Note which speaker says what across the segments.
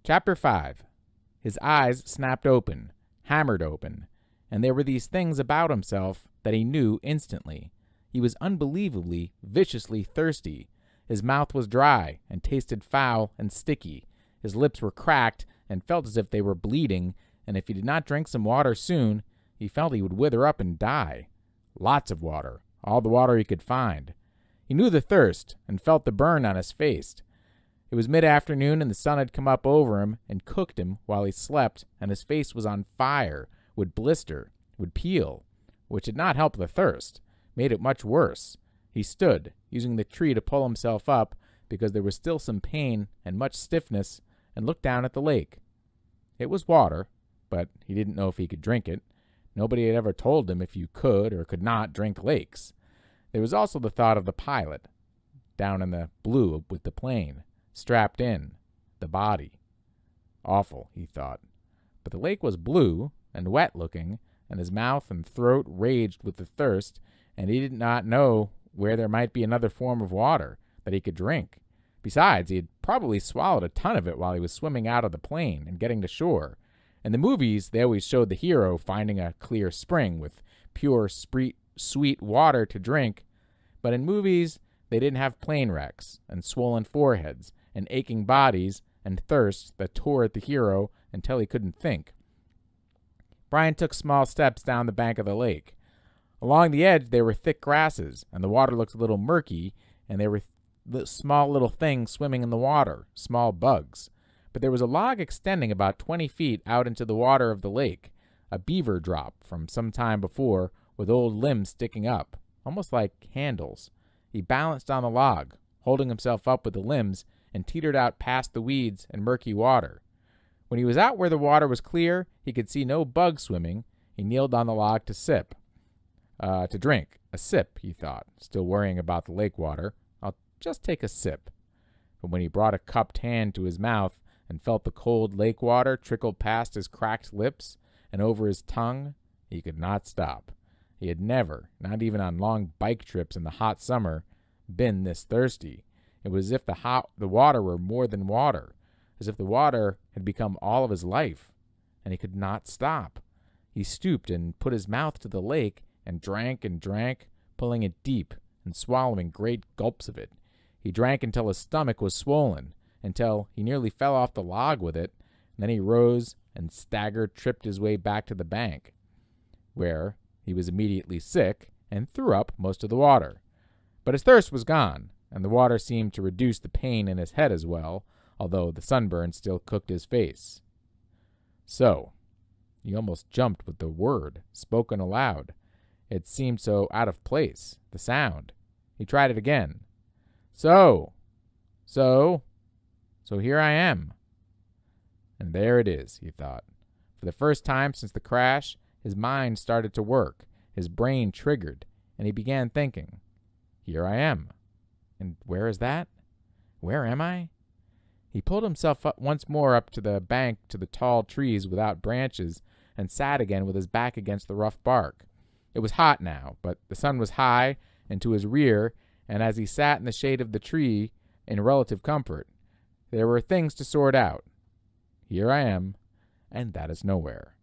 Speaker 1: Chapter 5. His eyes snapped open, hammered open, and there were these things about himself that he knew instantly. He was unbelievably, viciously thirsty. His mouth was dry and tasted foul and sticky. His lips were cracked and felt as if they were bleeding, and if he did not drink some water soon, he felt he would wither up and die. Lots of water, all the water he could find. He knew the thirst and felt the burn on his face. It was mid-afternoon, and the sun had come up over him and cooked him while he slept, and his face was on fire, would blister, would peel, which did not help the thirst, made it much worse. He stood, using the tree to pull himself up, because there was still some pain and much stiffness, and looked down at the lake. It was water, but he didn't know if he could drink it. Nobody had ever told him if you could or could not drink lakes. There was also the thought of the pilot, down in the blue with the plane, strapped in, the body. Awful, he thought. But the lake was blue and wet-looking, and his mouth and throat raged with the thirst, and he did not know where there might be another form of water that he could drink. Besides, he had probably swallowed a ton of it while he was swimming out of the plane and getting to shore. In the movies, they always showed the hero finding a clear spring with pure, sweet water to drink, but in movies, they didn't have plane wrecks and swollen foreheads and aching bodies and thirst that tore at the hero until he couldn't think. Brian took small steps down the bank of the lake. Along the edge there were thick grasses, and the water looked a little murky, and there were small little things swimming in the water, small bugs. But there was a log extending about 20 feet out into the water of the lake, a beaver drop from some time before, with old limbs sticking up, almost like handles. He balanced on the log, holding himself up with the limbs, and teetered out past the weeds and murky water. When he was out where the water was clear, he could see no bugs swimming. He kneeled on the log to drink. A sip, he thought, still worrying about the lake water. I'll just take a sip. But when he brought a cupped hand to his mouth and felt the cold lake water trickle past his cracked lips and over his tongue, he could not stop. He had never, not even on long bike trips in the hot summer, been this thirsty. It was as if the water were more than water, as if the water had become all of his life, and he could not stop. He stooped and put his mouth to the lake and drank, pulling it deep and swallowing great gulps of it. He drank until his stomach was swollen, until he nearly fell off the log with it, and then he rose and staggered, tripped his way back to the bank, where he was immediately sick and threw up most of the water. But his thirst was gone, and the water seemed to reduce the pain in his head as well, although the sunburn still cooked his face. So, he almost jumped with the word spoken aloud. It seemed so out of place, the sound. He tried it again. So here I am. And there it is, he thought. For the first time since the crash, his mind started to work, his brain triggered, and he began thinking. Here I am. And where is that? Where am I? He pulled himself up once more up to the bank to the tall trees without branches and sat again with his back against the rough bark. It was hot now, but the sun was high and to his rear, and as he sat in the shade of the tree in relative comfort, there were things to sort out. Here I am, and that is nowhere.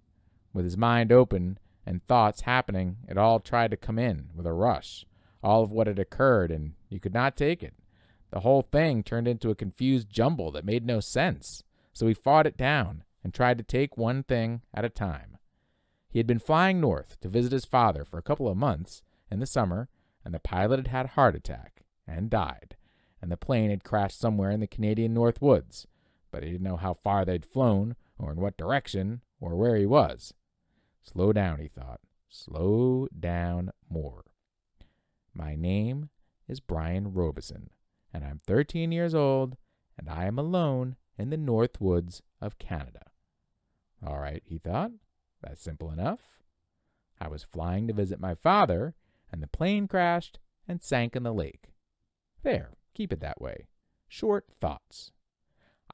Speaker 1: With his mind open and thoughts happening, it all tried to come in with a rush, all of what had occurred, and you could not take it. The whole thing turned into a confused jumble that made no sense, so he fought it down and tried to take one thing at a time. He had been flying north to visit his father for a couple of months in the summer, and the pilot had had a heart attack and died, and the plane had crashed somewhere in the Canadian North Woods, but he didn't know how far they'd flown, or in what direction, or where he was. Slow down, he thought. Slow down more. My name is Brian Robeson, and I'm 13 years old, and I am alone in the North Woods of Canada. All right, he thought. That's simple enough. I was flying to visit my father, and the plane crashed and sank in the lake. There, keep it that way. Short thoughts.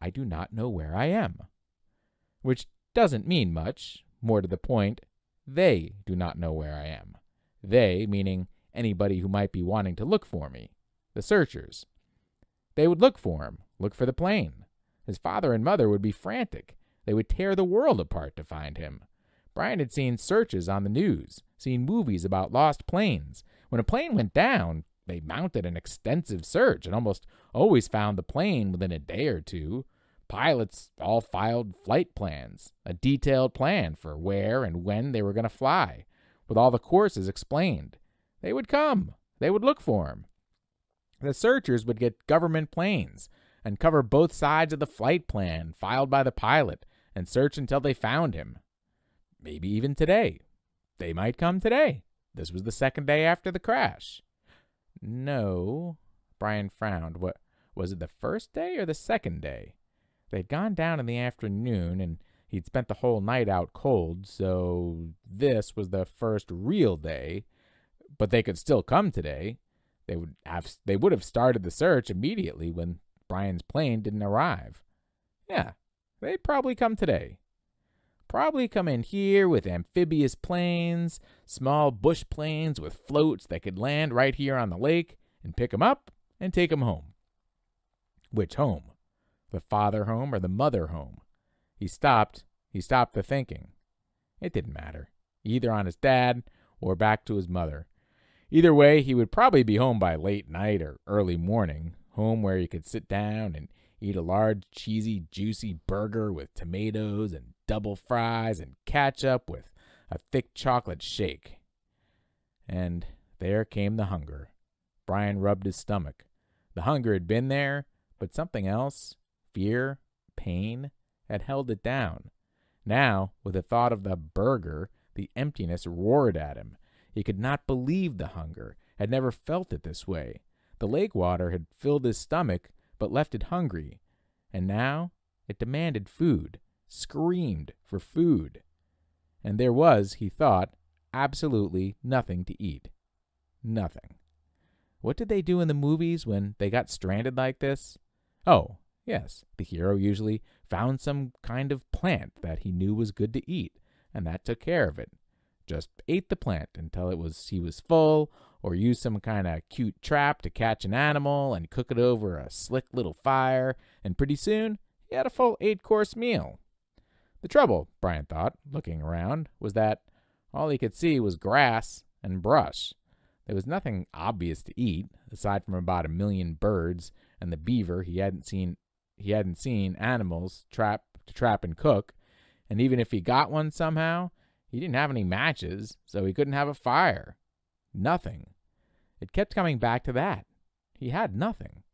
Speaker 1: I do not know where I am. Which doesn't mean much. More to the point, they do not know where I am. They, meaning anybody who might be wanting to look for me. The searchers. They would look for him, look for the plane. His father and mother would be frantic. They would tear the world apart to find him. Brian had seen searches on the news, seen movies about lost planes. When a plane went down, they mounted an extensive search and almost always found the plane within a day or two. Pilots all filed flight plans, a detailed plan for where and when they were going to fly, with all the courses explained. They would come. They would look for him. The searchers would get government planes and cover both sides of the flight plan filed by the pilot and search until they found him. Maybe even today. They might come today. This was the second day after the crash. No, Brian frowned. What was it, the first day or the second day? They'd gone down in the afternoon, and he'd spent the whole night out cold, so this was the first real day. But they could still come today. They would have started the search immediately when Brian's plane didn't arrive. Yeah, they'd probably come today. Probably come in here with amphibious planes, small bush planes with floats that could land right here on the lake and pick him up and take him home. Which home? The father home or the mother home? He stopped the thinking. It didn't matter, either on his dad or back to his mother. Either way, he would probably be home by late night or early morning, home where he could sit down and eat a large, cheesy, juicy burger with tomatoes and double fries and ketchup with a thick chocolate shake. And there came the hunger. Brian rubbed his stomach. The hunger had been there, but something else, fear, pain, had held it down. Now, with the thought of the burger, the emptiness roared at him. He could not believe the hunger, had never felt it this way. The lake water had filled his stomach, but left it hungry. And now it demanded food, screamed for food. And there was, he thought, absolutely nothing to eat. Nothing. What did they do in the movies when they got stranded like this? Oh, yes, the hero usually found some kind of plant that he knew was good to eat, and that took care of it. Just ate the plant until he was full, or used some kind of cute trap to catch an animal and cook it over a slick little fire, and pretty soon he had a full 8-course meal. The trouble, Brian thought, looking around, was that all he could see was grass and brush. There was nothing obvious to eat, aside from about 1 million birds and the beaver he hadn't seen animals to trap and cook, and even if he got one somehow, he didn't have any matches, so he couldn't have a fire. Nothing. It kept coming back to that. He had nothing.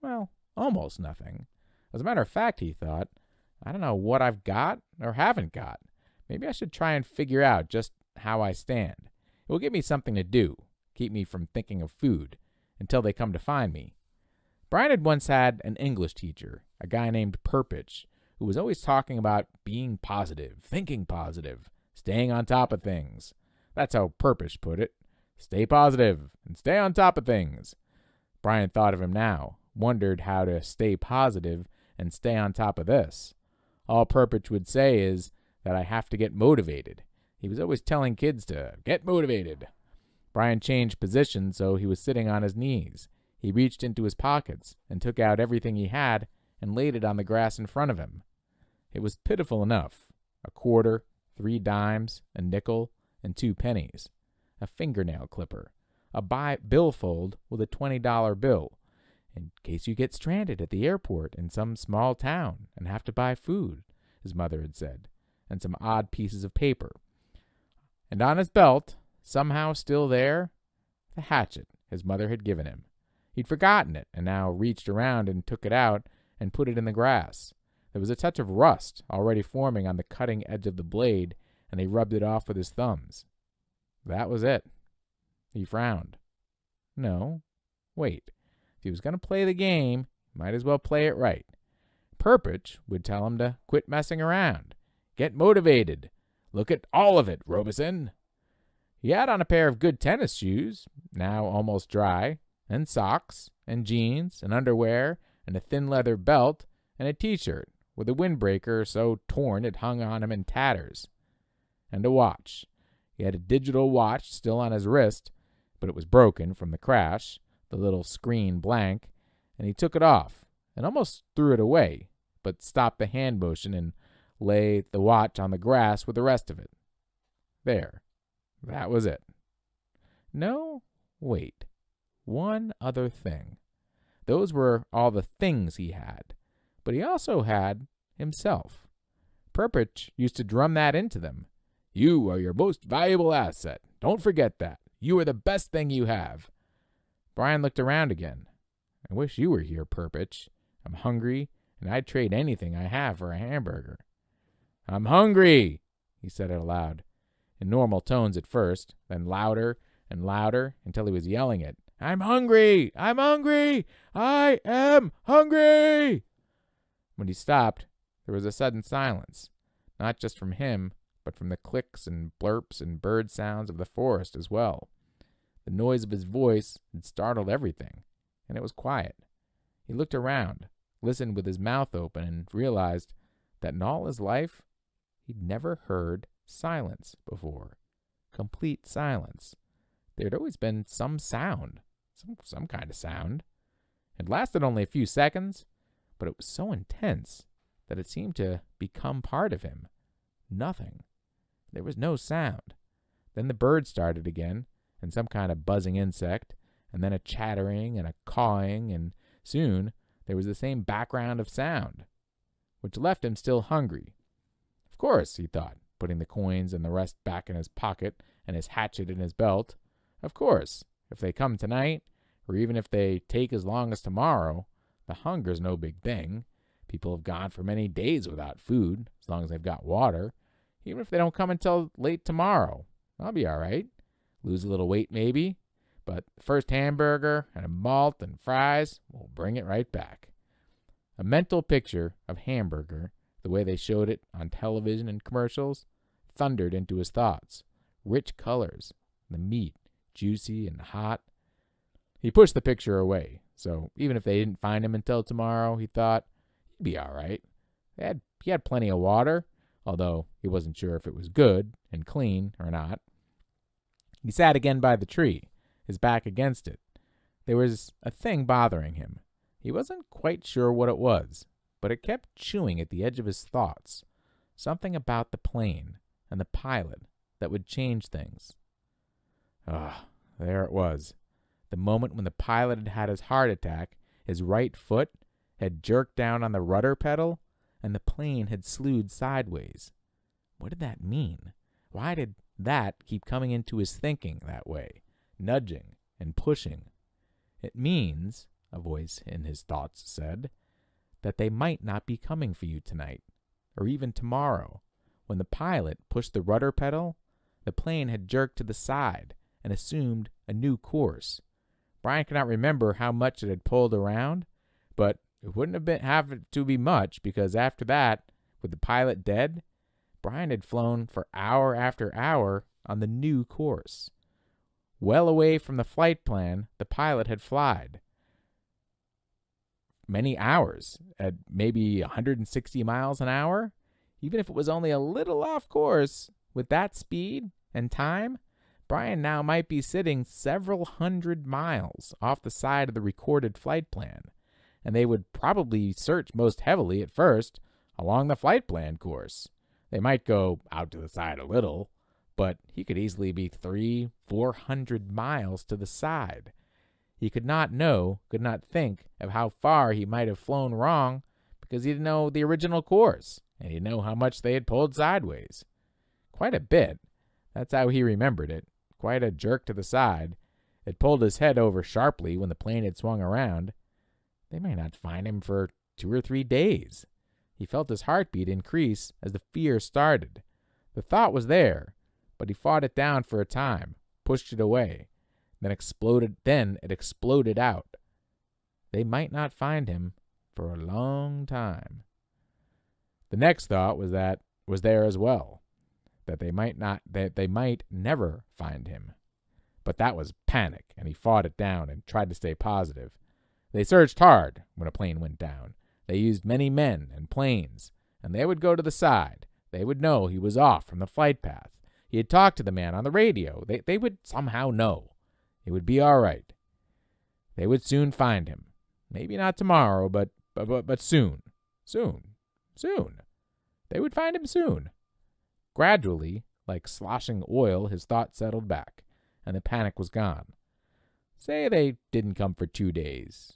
Speaker 1: Well, almost nothing. As a matter of fact, he thought, I don't know what I've got or haven't got. Maybe I should try and figure out just how I stand. It will give me something to do, keep me from thinking of food, until they come to find me. Brian had once had an English teacher, a guy named Perpich, who was always talking about being positive, thinking positive, staying on top of things. That's how Perpich put it. Stay positive and stay on top of things. Brian thought of him now, wondered how to stay positive and stay on top of this. All Perpich would say is that I have to get motivated. He was always telling kids to get motivated. Brian changed position so he was sitting on his knees. He reached into his pockets and took out everything he had and laid it on the grass in front of him. It was pitiful enough. A quarter, 3 dimes, a nickel, and 2 pennies. A fingernail clipper. A billfold with a $20 bill, in case you get stranded at the airport in some small town and have to buy food, his mother had said, and some odd pieces of paper. And on his belt, somehow still there, the hatchet his mother had given him. He'd forgotten it and now reached around and took it out and put it in the grass. There was a touch of rust already forming on the cutting edge of the blade, and he rubbed it off with his thumbs. That was it. He frowned. No, wait. If he was going to play the game, he might as well play it right. Perpich would tell him to quit messing around. Get motivated. Look at all of it, Robeson. He had on a pair of good tennis shoes, now almost dry, and socks, and jeans, and underwear, and a thin leather belt, and a t-shirt with a windbreaker so torn it hung on him in tatters. And a watch. He had a digital watch still on his wrist, but it was broken from the crash, the little screen blank, and he took it off and almost threw it away. but stopped the hand motion and lay the watch on the grass with the rest of it. There. That was it. No, wait. One other thing. Those were all the things he had, but he also had himself. Purpich used to drum that into them. You are your most valuable asset. Don't forget that. You are the best thing you have. Brian looked around again. I wish you were here, Purpich. I'm hungry, and I'd trade anything I have for a hamburger. I'm hungry, he said it aloud, in normal tones at first, then louder and louder until he was yelling it. I'm hungry! I'm hungry! I am hungry! When he stopped, there was a sudden silence, not just from him, but from the clicks and blurps and bird sounds of the forest as well. The noise of his voice had startled everything, and it was quiet. He looked around, listened with his mouth open, and realized that in all his life, he'd never heard silence before. Complete silence. There had always been some sound, some kind of sound. It lasted only a few seconds, but it was so intense that it seemed to become part of him. Nothing. There was no sound. Then the birds started again, and some kind of buzzing insect, and then a chattering and a cawing, and soon there was the same background of sound, which left him still hungry. Of course, he thought, putting the coins and the rest back in his pocket and his hatchet in his belt. Of course, if they come tonight, or even if they take as long as tomorrow, the hunger's no big thing. People have gone for many days without food, as long as they've got water. Even if they don't come until late tomorrow, I'll be all right. Lose a little weight maybe, but the first hamburger and a malt and fries will bring it right back. A mental picture of hamburger, the way they showed it on television and commercials, thundered into his thoughts. Rich colors, the meat, juicy and hot. He pushed the picture away, so even if they didn't find him until tomorrow, he thought, he'd be all right. He had plenty of water, although he wasn't sure if it was good and clean or not. He sat again by the tree, his back against it. There was a thing bothering him. He wasn't quite sure what it was, but it kept chewing at the edge of his thoughts. Something about the plane and the pilot that would change things. There it was. The moment when the pilot had had his heart attack, his right foot had jerked down on the rudder pedal, and the plane had slewed sideways. What did that mean? Why did that keep coming into his thinking that way, nudging and pushing? It means, a voice in his thoughts said, that they might not be coming for you tonight, or even tomorrow. When the pilot pushed the rudder pedal, the plane had jerked to the side and assumed a new course. Brian could not remember how much it had pulled around, but it wouldn't have to be much, because after that, with the pilot dead, Brian had flown for hour after hour on the new course. Well away from the flight plan the pilot had flied. Many hours, at maybe 160 miles an hour. Even if it was only a little off course, with that speed and time, Brian now might be sitting several hundred miles off the side of the recorded flight plan, and they would probably search most heavily at first along the flight plan course. They might go out to the side a little, but he could easily be 300-400 miles to the side. He could not think of how far he might have flown wrong, because he didn't know the original course, and he didn't know how much they had pulled sideways. Quite a bit. That's how he remembered it. Quite a jerk to the side. It pulled his head over sharply when the plane had swung around. They might not find him for 2 or 3 days. He felt his heartbeat increase as the fear started. The thought was there, but he fought it down for a time, pushed it away, then it exploded out. They might not find him for a long time. The next thought was there as well, that they might never find him. But that was panic, and he fought it down and tried to stay positive. They searched hard when a plane went down. They used many men and planes, and they would go to the side. They would know he was off from the flight path. He had talked to the man on the radio. They would somehow know. It would be all right. They would soon find him. Maybe not tomorrow, but soon. Soon. Soon. They would find him soon. Gradually, like sloshing oil, his thoughts settled back, and the panic was gone. Say they didn't come for 2 days.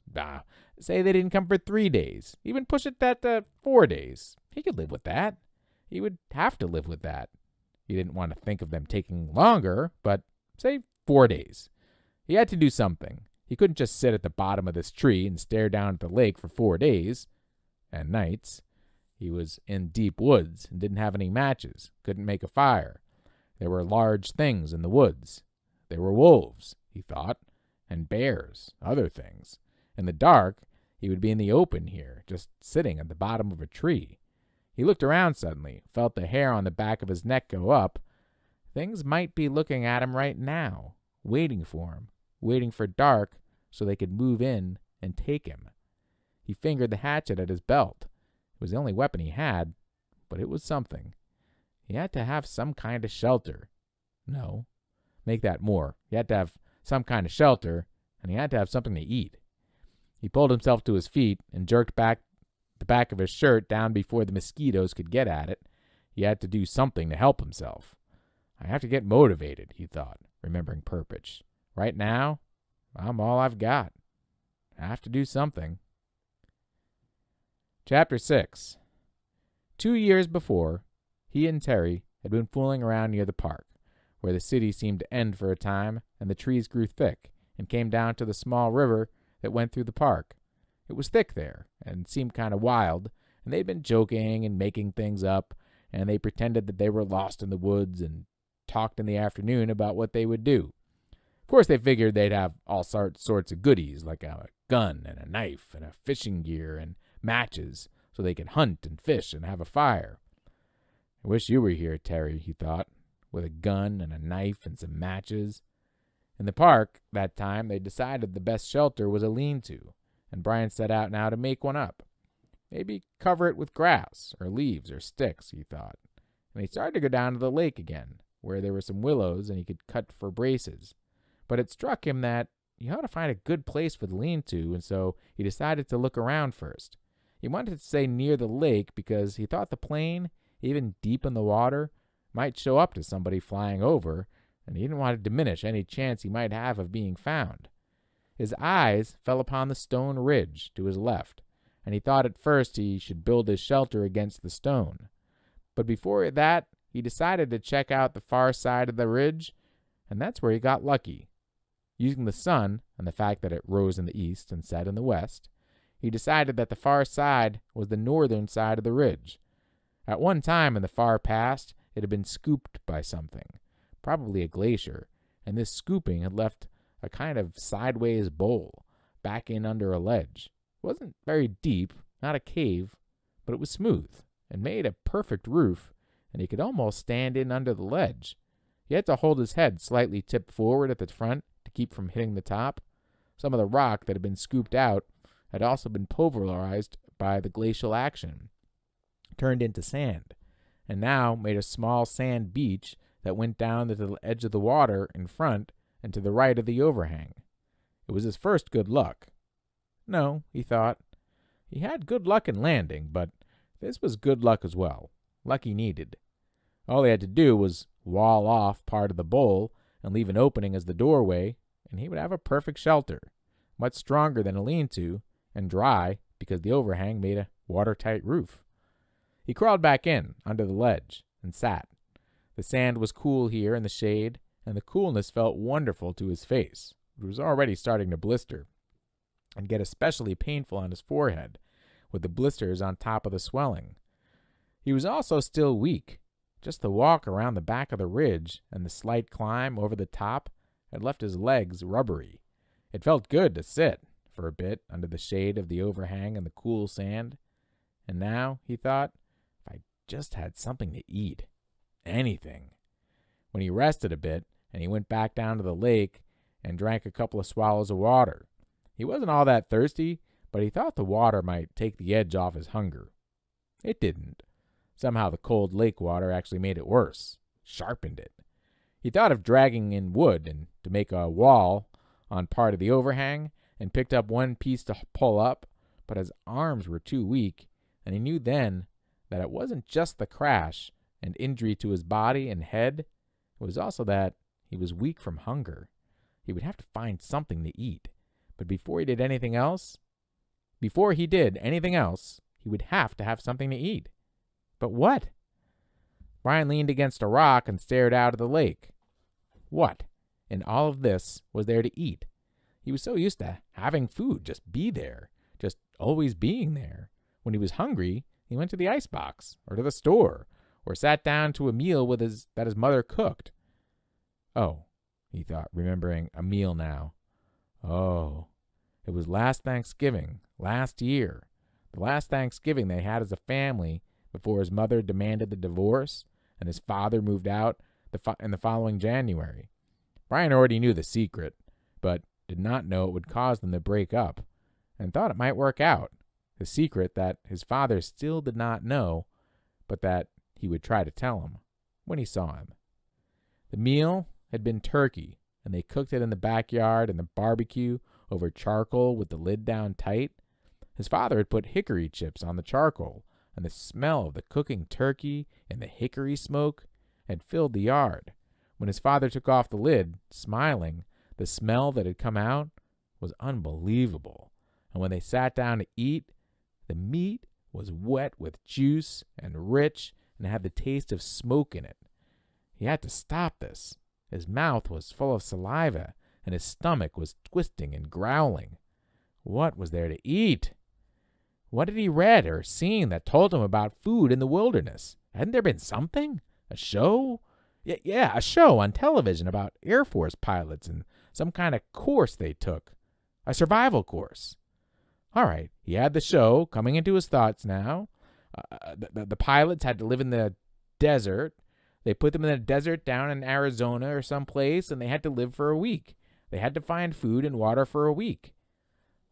Speaker 1: Say they didn't come for 3 days. Even push it to 4 days. He could live with that. He would have to live with that. He didn't want to think of them taking longer, but say 4 days. He had to do something. He couldn't just sit at the bottom of this tree and stare down at the lake for 4 days and nights. He was in deep woods and didn't have any matches, couldn't make a fire. There were large things in the woods. There were wolves, he thought, and bears, other things. In the dark, he would be in the open here, just sitting at the bottom of a tree. He looked around suddenly, felt the hair on the back of his neck go up. Things might be looking at him right now, waiting for him, waiting for dark so they could move in and take him. He fingered the hatchet at his belt. It was the only weapon he had, but it was something. He had to have some kind of shelter. No, make that more. He had to have some kind of shelter, and he had to have something to eat. He pulled himself to his feet and jerked back the back of his shirt down before the mosquitoes could get at it. He had to do something to help himself. I have to get motivated, he thought, remembering Perpich. Right now, I'm all I've got. I have to do something. Chapter 6. 2 years before, he and Terry had been fooling around near the park, where the city seemed to end for a time and the trees grew thick and came down to the small river that went through the park. It was thick there and seemed kind of wild, and they'd been joking and making things up, and they pretended that they were lost in the woods and talked in the afternoon about what they would do. Of course, they figured they'd have all sorts of goodies, like a gun and a knife and a fishing gear and matches, so they could hunt and fish and have a fire. I wish you were here, Terry, he thought, with a gun and a knife and some matches. In the park, that time, they decided the best shelter was a lean-to, and Brian set out now to make one up. Maybe cover it with grass or leaves or sticks, he thought. And he started to go down to the lake again, where there were some willows and he could cut for braces. But it struck him that he ought to find a good place for the lean-to, and so he decided to look around first. He wanted to stay near the lake because he thought the plane, even deep in the water, might show up to somebody flying over, and he didn't want to diminish any chance he might have of being found. His eyes fell upon the stone ridge to his left, and he thought at first he should build his shelter against the stone. But before that, he decided to check out the far side of the ridge, and that's where he got lucky. Using the sun and the fact that it rose in the east and set in the west, he decided that the far side was the northern side of the ridge. At one time in the far past, it had been scooped by something, probably a glacier, and this scooping had left a kind of sideways bowl back in under a ledge. It wasn't very deep, not a cave, but it was smooth and made a perfect roof, and he could almost stand in under the ledge. He had to hold his head slightly tipped forward at the front to keep from hitting the top. Some of the rock that had been scooped out had also been pulverized by the glacial action, turned into sand, and now made a small sand beach that went down to the edge of the water in front and to the right of the overhang. It was his first good luck. No, he thought. He had good luck in landing, but this was good luck as well. Luck he needed. All he had to do was wall off part of the bowl and leave an opening as the doorway, and he would have a perfect shelter, much stronger than a lean-to, and dry because the overhang made a watertight roof. He crawled back in under the ledge and sat. The sand was cool here in the shade, and the coolness felt wonderful to his face, which was already starting to blister and get especially painful on his forehead, with the blisters on top of the swelling. He was also still weak. Just the walk around the back of the ridge and the slight climb over the top had left his legs rubbery. It felt good to sit for a bit under the shade of the overhang and the cool sand. And now, he thought, if I just had something to eat. Anything. When he rested a bit, and he went back down to the lake and drank a couple of swallows of water. He wasn't all that thirsty, but he thought the water might take the edge off his hunger. It didn't. Somehow the cold lake water actually made it worse, sharpened it. He thought of dragging in wood and to make a wall on part of the overhang, and picked up one piece to pull up, but his arms were too weak, and he knew then that it wasn't just the crash and injury to his body and head. It was also that he was weak from hunger. He would have to find something to eat. But before he did anything else, he would have to have something to eat. But what? Brian leaned against a rock and stared out at the lake. What in all of this was there to eat? He was so used to having food just be there, just always being there. When he was hungry, he went to the icebox or to the store or sat down to a meal that his mother cooked. Oh, he thought, remembering a meal now. Oh, it was last Thanksgiving, last year, the last Thanksgiving they had as a family before his mother demanded the divorce and his father moved out in the following January. Brian already knew the secret, but did not know it would cause them to break up, and thought it might work out. The secret that his father still did not know, but that he would try to tell him when he saw him. The meal had been turkey, and they cooked it in the backyard in the barbecue over charcoal with the lid down tight. His father had put hickory chips on the charcoal, and the smell of the cooking turkey and the hickory smoke had filled the yard. When his father took off the lid, smiling, the smell that had come out was unbelievable. And when they sat down to eat, the meat was wet with juice and rich and had the taste of smoke in it. He had to stop this. His mouth was full of saliva, and his stomach was twisting and growling. What was there to eat? What had he read or seen that told him about food in the wilderness? Hadn't there been something? A show? Yeah, a show on television about Air Force pilots and some kind of course they took. A survival course. All right, he had the show coming into his thoughts now. The pilots had to live in the desert. They put them in the desert down in Arizona or someplace, and they had to live for a week. They had to find food and water for a week.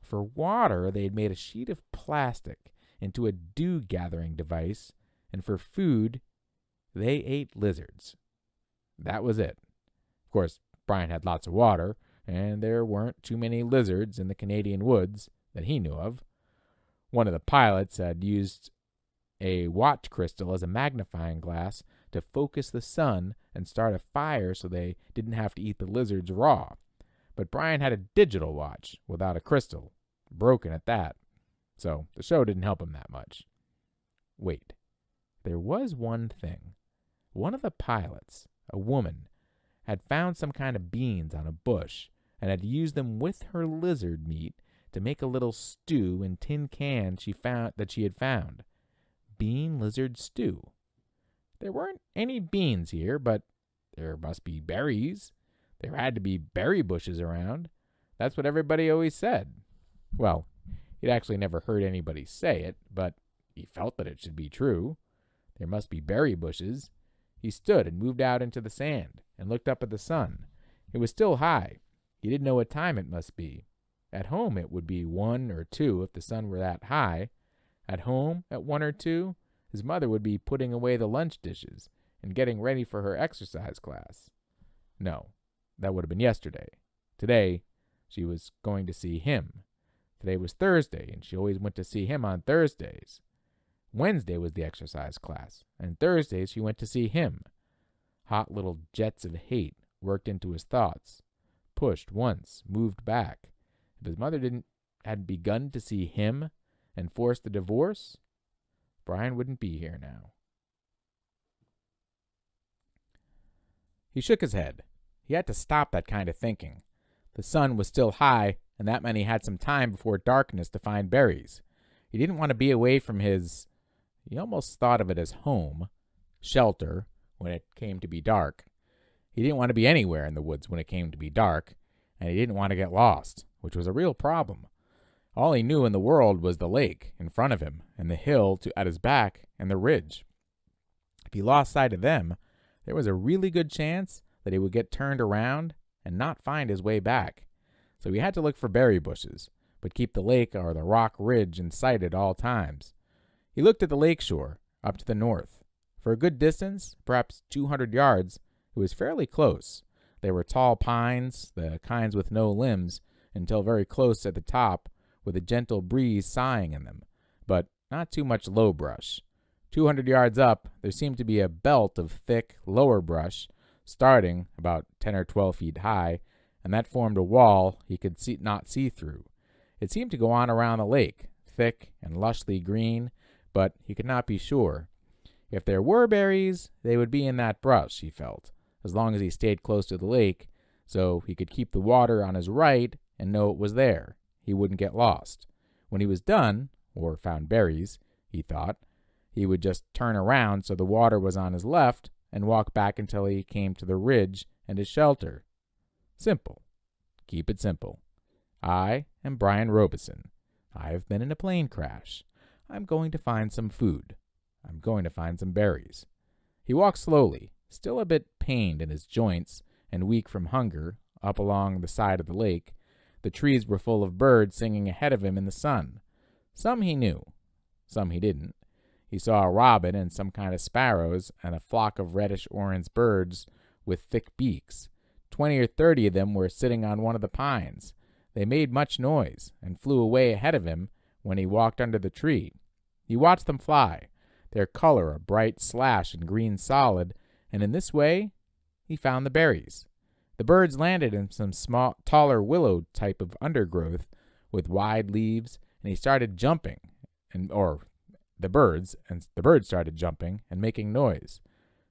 Speaker 1: For water, they had made a sheet of plastic into a dew-gathering device, and for food, they ate lizards. That was it. Of course, Brian had lots of water, and there weren't too many lizards in the Canadian woods that he knew of. One of the pilots had used a watch crystal as a magnifying glass to focus the sun and start a fire so they didn't have to eat the lizards raw. But Brian had a digital watch without a crystal, broken at that, so the show didn't help him that much. Wait, there was one thing. One of the pilots, a woman, had found some kind of beans on a bush and had used them with her lizard meat to make a little stew in tin cans she had found. Bean lizard stew. There weren't any beans here, but there must be berries. There had to be berry bushes around. That's what everybody always said. Well, he'd actually never heard anybody say it, but he felt that it should be true. There must be berry bushes. He stood and moved out into the sand and looked up at the sun. It was still high. He didn't know what time it must be. At home it would be 1 or 2 if the sun were that high. At home, at 1 or 2, his mother would be putting away the lunch dishes and getting ready for her exercise class. No, that would have been yesterday. Today, she was going to see him. Today was Thursday, and she always went to see him on Thursdays. Wednesday was the exercise class, and Thursdays she went to see him. Hot little jets of hate worked into his thoughts. Pushed once, moved back. If his mother had begun to see him and forced the divorce, Brian wouldn't be here now. He shook his head. He had to stop that kind of thinking. The sun was still high, and that meant he had some time before darkness to find berries. He didn't want to be away from he almost thought of it as home, shelter, when it came to be dark. He didn't want to be anywhere in the woods when it came to be dark, and he didn't want to get lost, which was a real problem. All he knew in the world was the lake in front of him, and the hill at his back, and the ridge. If he lost sight of them, there was a really good chance that he would get turned around and not find his way back. So he had to look for berry bushes, but keep the lake or the rock ridge in sight at all times. He looked at the lake shore, up to the north. For a good distance, perhaps 200 yards, it was fairly close. There were tall pines, the kinds with no limbs, until very close at the top, with a gentle breeze sighing in them, but not too much low brush. 200 yards up, there seemed to be a belt of thick, lower brush, starting about 10 or 12 feet high, and that formed a wall he could not see through. It seemed to go on around the lake, thick and lushly green, but he could not be sure. If there were berries, they would be in that brush, he felt, as long as he stayed close to the lake, so he could keep the water on his right and know it was there. He wouldn't get lost. When he was done, or found berries, he thought, he would just turn around so the water was on his left and walk back until he came to the ridge and his shelter. Simple. Keep it simple. I am Brian Robeson. I have been in a plane crash. I'm going to find some food. I'm going to find some berries. He walked slowly, still a bit pained in his joints and weak from hunger, up along the side of the lake. The trees were full of birds singing ahead of him in the sun. Some he knew, some he didn't. He saw a robin and some kind of sparrows and a flock of reddish-orange birds with thick beaks. 20 or 30 of them were sitting on one of the pines. They made much noise and flew away ahead of him when he walked under the tree. He watched them fly, their color a bright slash in green solid, and in this way he found the berries. The birds landed in some small, taller willow type of undergrowth with wide leaves, and he started jumping, the birds started jumping and making noise.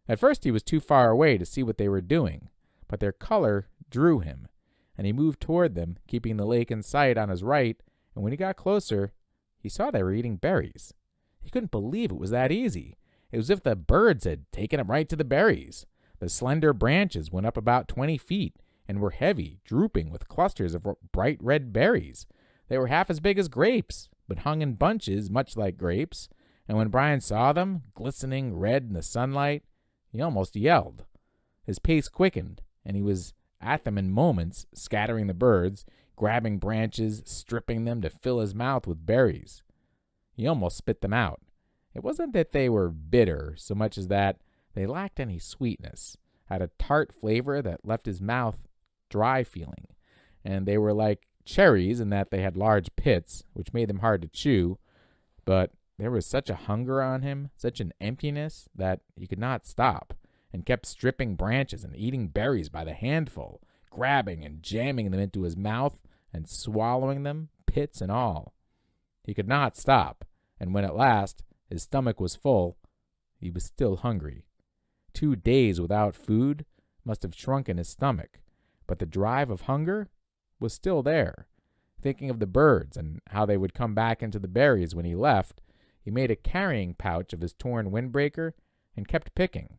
Speaker 1: At first he was too far away to see what they were doing, but their color drew him, and he moved toward them, keeping the lake in sight on his right, and when he got closer, he saw they were eating berries. He couldn't believe it was that easy. It was as if the birds had taken him right to the berries. The slender branches went up about 20 feet and were heavy, drooping with clusters of bright red berries. They were half as big as grapes, but hung in bunches much like grapes, and when Brian saw them, glistening red in the sunlight, he almost yelled. His pace quickened, and he was at them in moments, scattering the birds, grabbing branches, stripping them to fill his mouth with berries. He almost spit them out. It wasn't that they were bitter so much as that they lacked any sweetness, had a tart flavor that left his mouth dry feeling, and they were like cherries in that they had large pits, which made them hard to chew, but there was such a hunger on him, such an emptiness, that he could not stop, and kept stripping branches and eating berries by the handful, grabbing and jamming them into his mouth and swallowing them, pits and all. He could not stop, and when at last his stomach was full, he was still hungry. 2 days without food must have shrunken his stomach, but the drive of hunger was still there. Thinking of the birds and how they would come back into the berries when he left, he made a carrying pouch of his torn windbreaker and kept picking.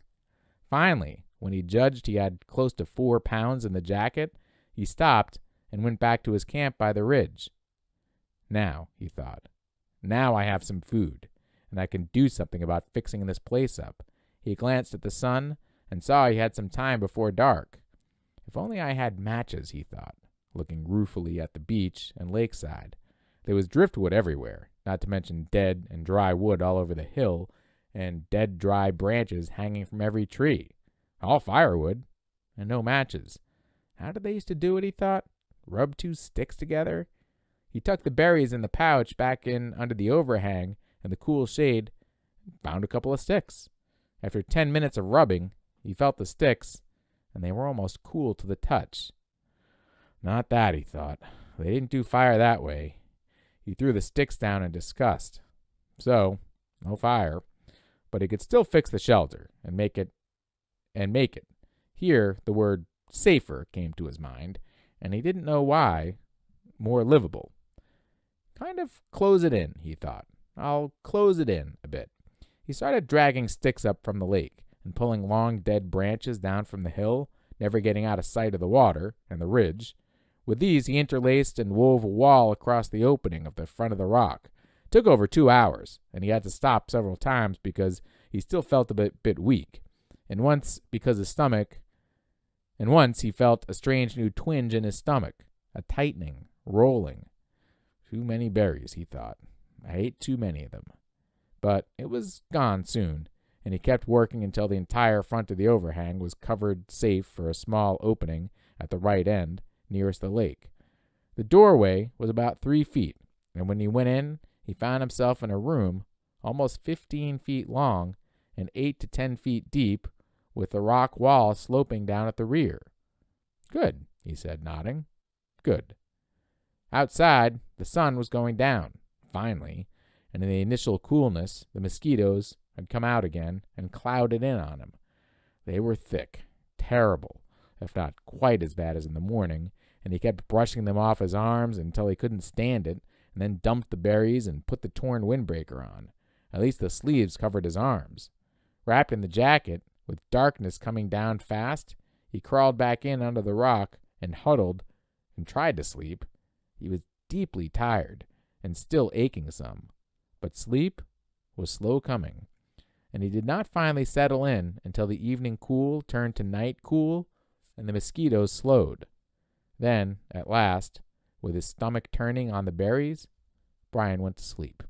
Speaker 1: Finally, when he judged he had close to 4 pounds in the jacket, he stopped and went back to his camp by the ridge. Now, he thought, now I have some food, and I can do something about fixing this place up. He glanced at the sun and saw he had some time before dark. If only I had matches, he thought, looking ruefully at the beach and lakeside. There was driftwood everywhere, not to mention dead and dry wood all over the hill, and dead dry branches hanging from every tree. All firewood, and no matches. How did they used to do it, he thought? Rub 2 sticks together? He tucked the berries in the pouch back in under the overhang in the cool shade and found a couple of sticks. After 10 minutes of rubbing, he felt the sticks, and they were almost cool to the touch. Not that, he thought. They didn't do fire that way. He threw the sticks down in disgust. So, no fire. But he could still fix the shelter and make it. Here, the word safer came to his mind, and he didn't know why. More livable. Kind of close it in, he thought. I'll close it in a bit. He started dragging sticks up from the lake and pulling long dead branches down from the hill, never getting out of sight of the water and the ridge. With these he interlaced and wove a wall across the opening of the front of the rock. It took over 2 hours, and he had to stop several times because he still felt a bit weak, and once he felt a strange new twinge in his stomach, a tightening, rolling. Too many berries, he thought. I ate too many of them. But it was gone soon, and he kept working until the entire front of the overhang was covered safe for a small opening at the right end, nearest the lake. The doorway was about 3 feet, and when he went in, he found himself in a room almost 15 feet long and 8 to 10 feet deep, with the rock wall sloping down at the rear. "Good," he said, nodding. "Good." Outside, the sun was going down, finally, and in the initial coolness, the mosquitoes had come out again and clouded in on him. They were thick, terrible, if not quite as bad as in the morning, and he kept brushing them off his arms until he couldn't stand it, and then dumped the berries and put the torn windbreaker on. At least the sleeves covered his arms. Wrapped in the jacket, with darkness coming down fast, he crawled back in under the rock and huddled and tried to sleep. He was deeply tired and still aching some, but sleep was slow coming, and he did not finally settle in until the evening cool turned to night cool and the mosquitoes slowed. Then, at last, with his stomach turning on the berries, Brian went to sleep.